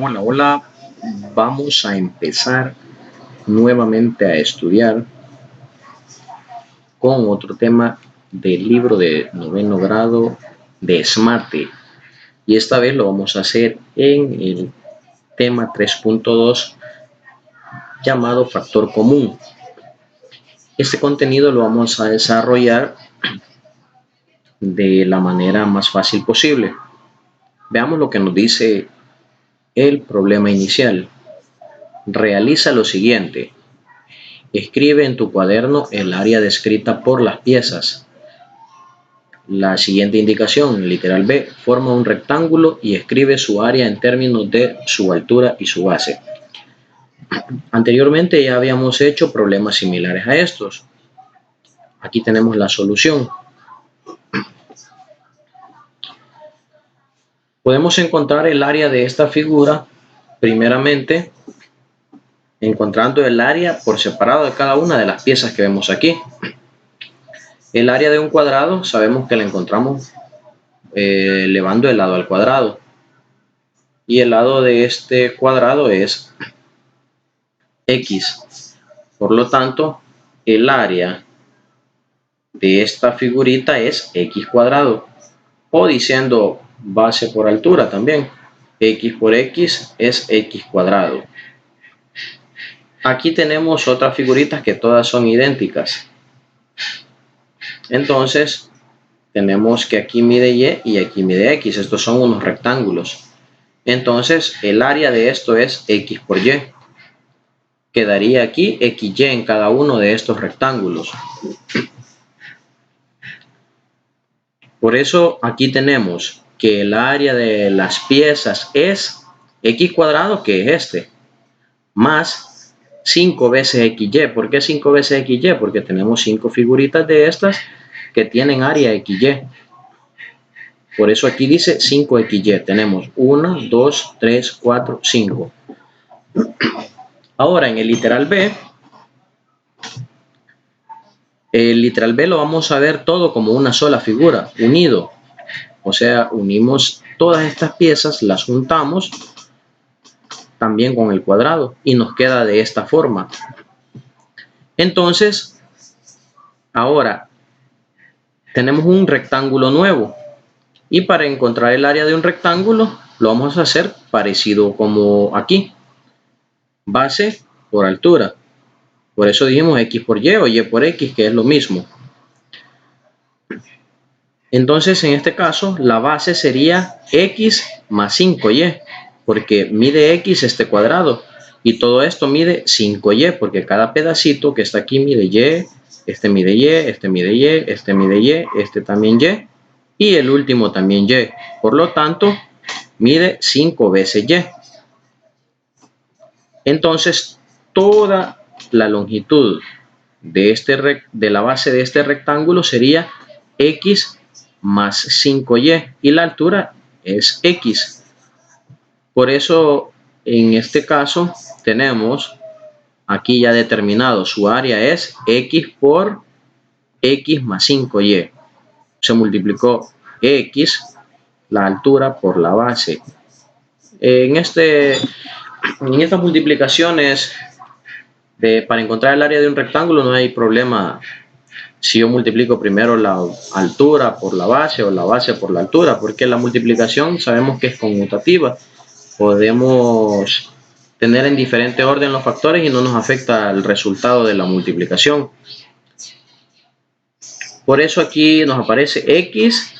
Hola, hola. Vamos a empezar nuevamente a estudiar con otro tema del libro de noveno grado de SMARTE. Y esta vez lo vamos a hacer en el tema 3.2 llamado factor común. Este contenido lo vamos a desarrollar de la manera más fácil posible. Veamos lo que nos dice el problema inicial. Realiza lo siguiente. Escribe en tu cuaderno el área descrita por las piezas. La siguiente indicación, literal B, forma un rectángulo y escribe su área en términos de su altura y su base. Anteriormente ya habíamos hecho problemas similares a estos. Aquí tenemos la solución. Podemos encontrar el área de esta figura, primeramente, encontrando el área por separado de cada una de las piezas que vemos aquí. El área de un cuadrado sabemos que la encontramos elevando el lado al cuadrado. Y el lado de este cuadrado es X. Por lo tanto, el área de esta figurita es X cuadrado. O diciendo base por altura también. X por X es X cuadrado. Aquí tenemos otras figuritas que todas son idénticas. Entonces, tenemos que aquí mide Y y aquí mide X. Estos son unos rectángulos. Entonces, el área de esto es X por Y. Quedaría aquí XY en cada uno de estos rectángulos. Por eso aquí tenemos que el área de las piezas es X cuadrado, que es este, más 5 veces XY. ¿Por qué 5 veces XY? Porque tenemos 5 figuritas de estas que tienen área XY. Por eso aquí dice 5XY. Tenemos 1, 2, 3, 4, 5. Ahora en el literal B, lo vamos a ver todo como una sola figura, unido. O sea, unimos todas estas piezas, las juntamos también con el cuadrado y nos queda de esta forma. Entonces, ahora tenemos un rectángulo nuevo. Y para encontrar el área de un rectángulo, lo vamos a hacer parecido como aquí. Base por altura. Por eso dijimos X por Y o Y por X, que es lo mismo. Entonces, en este caso, la base sería X más 5Y, porque mide X este cuadrado. Y todo esto mide 5Y, porque cada pedacito que está aquí mide Y, este mide Y, este mide Y, este mide Y, este también Y, y el último también Y. Por lo tanto, mide 5 veces Y. Entonces, toda la longitud de la base de este rectángulo sería X más 5Y y la altura es X. Por eso, en este caso, tenemos aquí ya determinado su área es X por X más 5Y. Se multiplicó X, la altura, por la base. En estas multiplicaciones, para encontrar el área de un rectángulo no hay problema si yo multiplico primero la altura por la base o la base por la altura, porque la multiplicación sabemos que es conmutativa. Podemos tener en diferente orden los factores y no nos afecta el resultado de la multiplicación. Por eso aquí nos aparece X,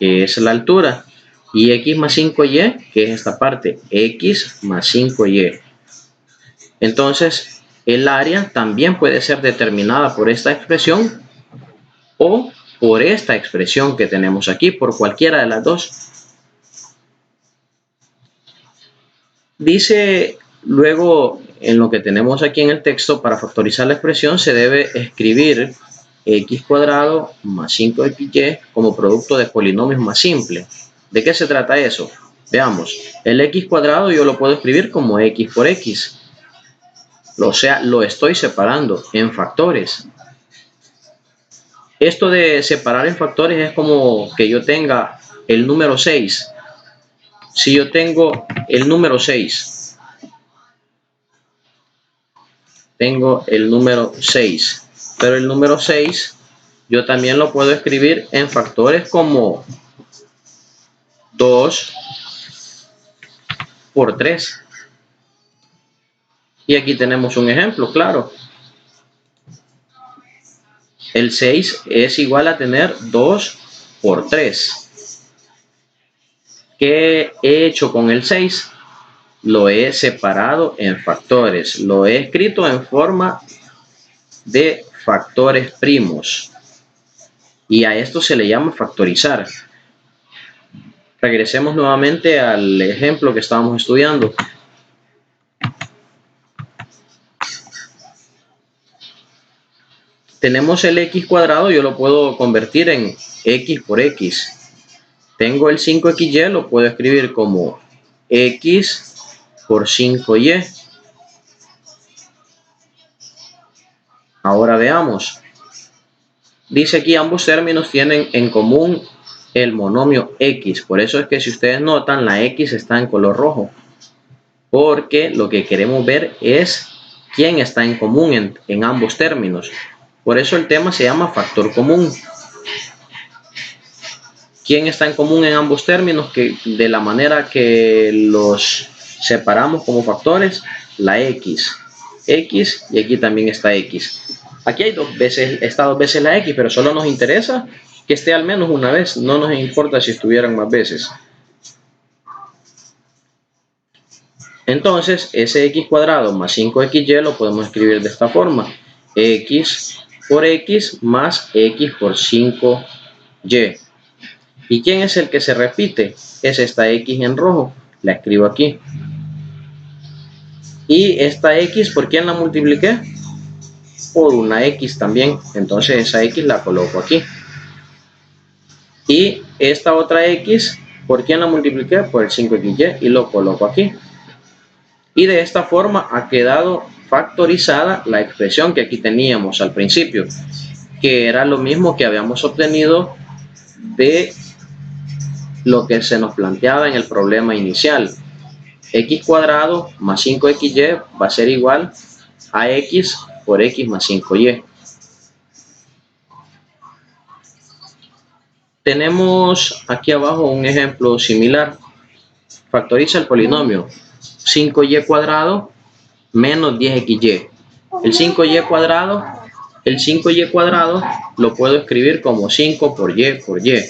que es la altura, y X más 5Y, que es esta parte, X más 5Y. Entonces, el área también puede ser determinada por esta expresión o por esta expresión que tenemos aquí, por cualquiera de las dos. Dice luego, en lo que tenemos aquí en el texto, para factorizar la expresión se debe escribir X cuadrado más 5XY como producto de polinomios más simples. ¿De qué se trata eso? Veamos, el X cuadrado yo lo puedo escribir como X por X. O sea, lo estoy separando en factores. Esto de separar en factores es como que yo tenga el número 6. Si yo tengo el número 6. Tengo el número 6. Pero el número 6 yo también lo puedo escribir en factores como 2 por 3. Y aquí tenemos un ejemplo, claro. El 6 es igual a tener 2 por 3. ¿Qué he hecho con el 6? Lo he separado en factores. Lo he escrito en forma de factores primos. Y a esto se le llama factorizar. Regresemos nuevamente al ejemplo que estábamos estudiando. Tenemos el x cuadrado, yo lo puedo convertir en x por x. Tengo el 5xy, lo puedo escribir como x por 5y. Ahora veamos. Dice aquí ambos términos tienen en común el monomio x. Por eso es que si ustedes notan, la x está en color rojo. Porque lo que queremos ver es quién está en común en ambos términos. Por eso el tema se llama factor común. ¿Quién está en común en ambos términos? Que de la manera que los separamos como factores, la x. X y aquí también está x. Aquí hay está dos veces la x, pero solo nos interesa que esté al menos una vez. No nos importa si estuvieran más veces. Entonces, ese x cuadrado más 5xy lo podemos escribir de esta forma. X por x más x por 5y. ¿Y quién es el que se repite? Es esta x en rojo. La escribo aquí. Y esta x, ¿por quién la multipliqué? Por una x también. Entonces esa x la coloco aquí. Y esta otra x, ¿por quién la multipliqué? Por el 5xy y lo coloco aquí. Y de esta forma ha quedado factorizada la expresión que aquí teníamos al principio, que era lo mismo que habíamos obtenido de lo que se nos planteaba en el problema inicial. X cuadrado más 5xy va a ser igual a x por x más 5y. Tenemos aquí abajo un ejemplo similar. Factoriza el polinomio 5y cuadrado menos 10xy. El 5y cuadrado lo puedo escribir como 5 por y por y.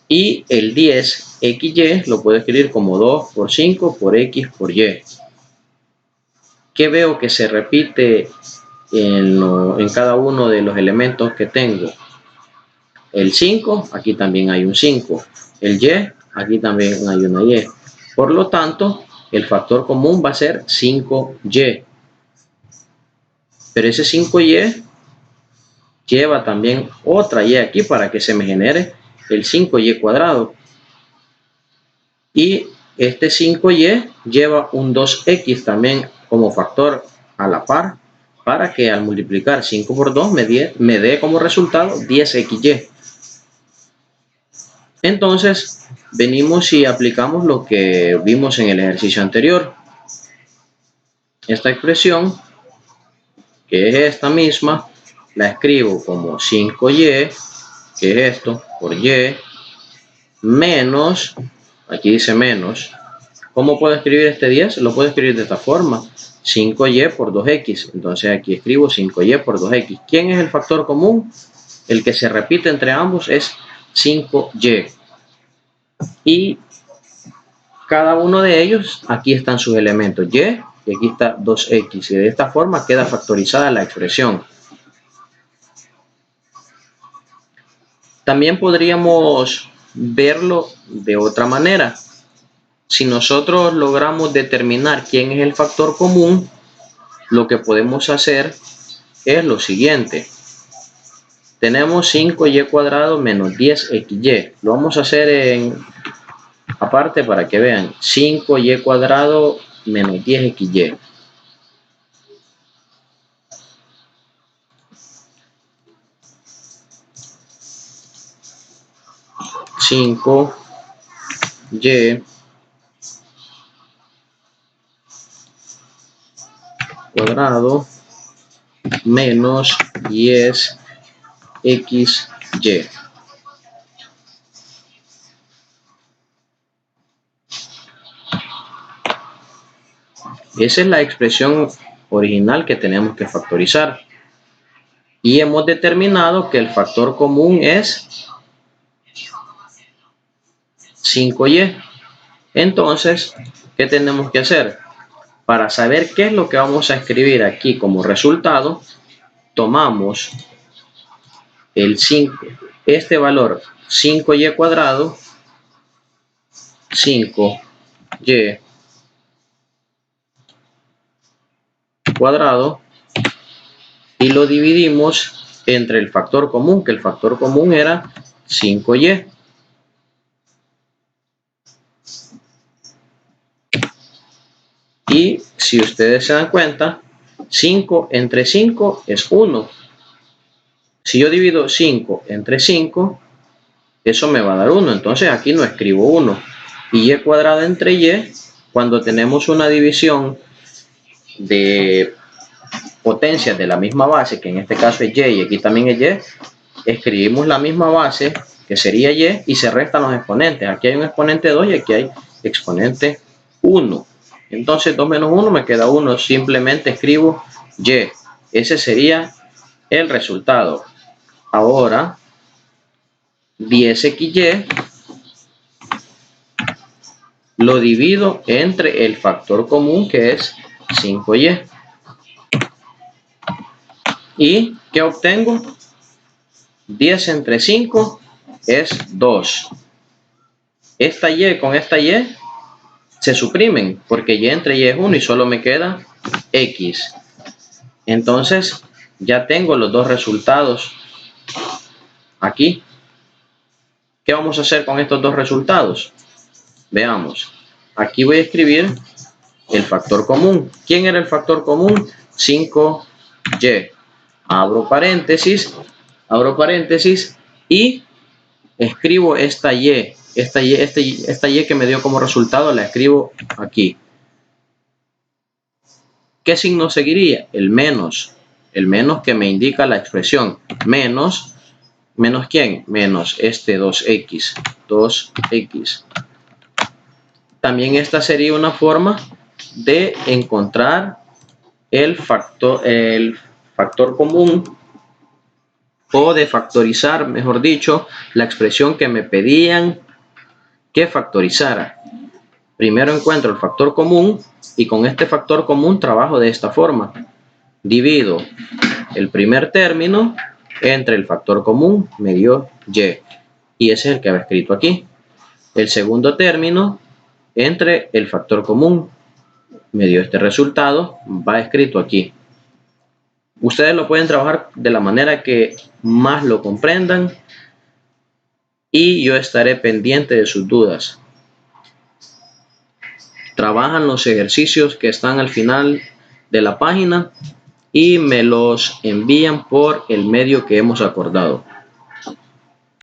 Y el 10xy lo puedo escribir como 2 por 5 por x por y. ¿Qué veo que se repite en cada uno de los elementos que tengo? El 5, aquí también hay un 5. El y, aquí también hay una y. Por lo tanto, el factor común va a ser 5y. Pero ese 5y lleva también otra y aquí para que se me genere el 5y cuadrado. Y este 5y lleva un 2x también como factor a la par, para que al multiplicar 5 por 2 me dé como resultado 10xy. Entonces, venimos y aplicamos lo que vimos en el ejercicio anterior. Esta expresión, que es esta misma, la escribo como 5y, que es esto, por y, menos, aquí dice menos. ¿Cómo puedo escribir este 10? Lo puedo escribir de esta forma, 5y por 2x. Entonces aquí escribo 5y por 2x. ¿Quién es el factor común? El que se repite entre ambos es 5y. Y cada uno de ellos, aquí están sus elementos y aquí está 2x. Y de esta forma queda factorizada la expresión. También podríamos verlo de otra manera. Si nosotros logramos determinar quién es el factor común, lo que podemos hacer es lo siguiente. Tenemos 5y cuadrado menos 10xy. Lo vamos a hacer aparte para que vean. 5y cuadrado menos 10xy. Y cuadrado menos 10xy. Esa es la expresión original que tenemos que factorizar. Y hemos determinado que el factor común es 5y. Entonces, ¿qué tenemos que hacer? Para saber qué es lo que vamos a escribir aquí como resultado, tomamos el 5, este valor 5y cuadrado, 5y cuadrado, y lo dividimos entre el factor común, que el factor común era 5y. Y si ustedes se dan cuenta, 5 entre 5 es 1. Si yo divido 5 entre 5, eso me va a dar 1. Entonces aquí no escribo 1. Y y cuadrado entre y, cuando tenemos una división de potencias de la misma base, que en este caso es y aquí también es y, escribimos la misma base, que sería y se restan los exponentes. Aquí hay un exponente 2 y aquí hay exponente 1. Entonces 2 menos 1 me queda 1. Simplemente escribo y. Ese sería el resultado. Ahora 10xy lo divido entre el factor común, que es 5y. ¿Y qué obtengo? 10 entre 5 es 2. Esta y con esta y se suprimen, porque y entre y es 1 y solo me queda x. Entonces ya tengo los dos resultados aquí. ¿Qué vamos a hacer con estos dos resultados? Veamos. Aquí voy a escribir el factor común. ¿Quién era el factor común? 5y. Abro paréntesis y escribo esta y. Esta y que me dio como resultado la escribo aquí. ¿Qué signo seguiría? El menos. El menos que me indica la expresión. Menos ¿quién? Menos este 2x. 2x. También esta sería una forma de encontrar el factor común, o de factorizar, mejor dicho, la expresión que me pedían que factorizara. Primero encuentro el factor común y con este factor común trabajo de esta forma. Divido el primer término entre el factor común, me dio y. Y ese es el que había escrito aquí. El segundo término entre el factor común, me dio este resultado, va escrito aquí. Ustedes lo pueden trabajar de la manera que más lo comprendan y yo estaré pendiente de sus dudas. Trabajan los ejercicios que están al final de la página y me los envían por el medio que hemos acordado.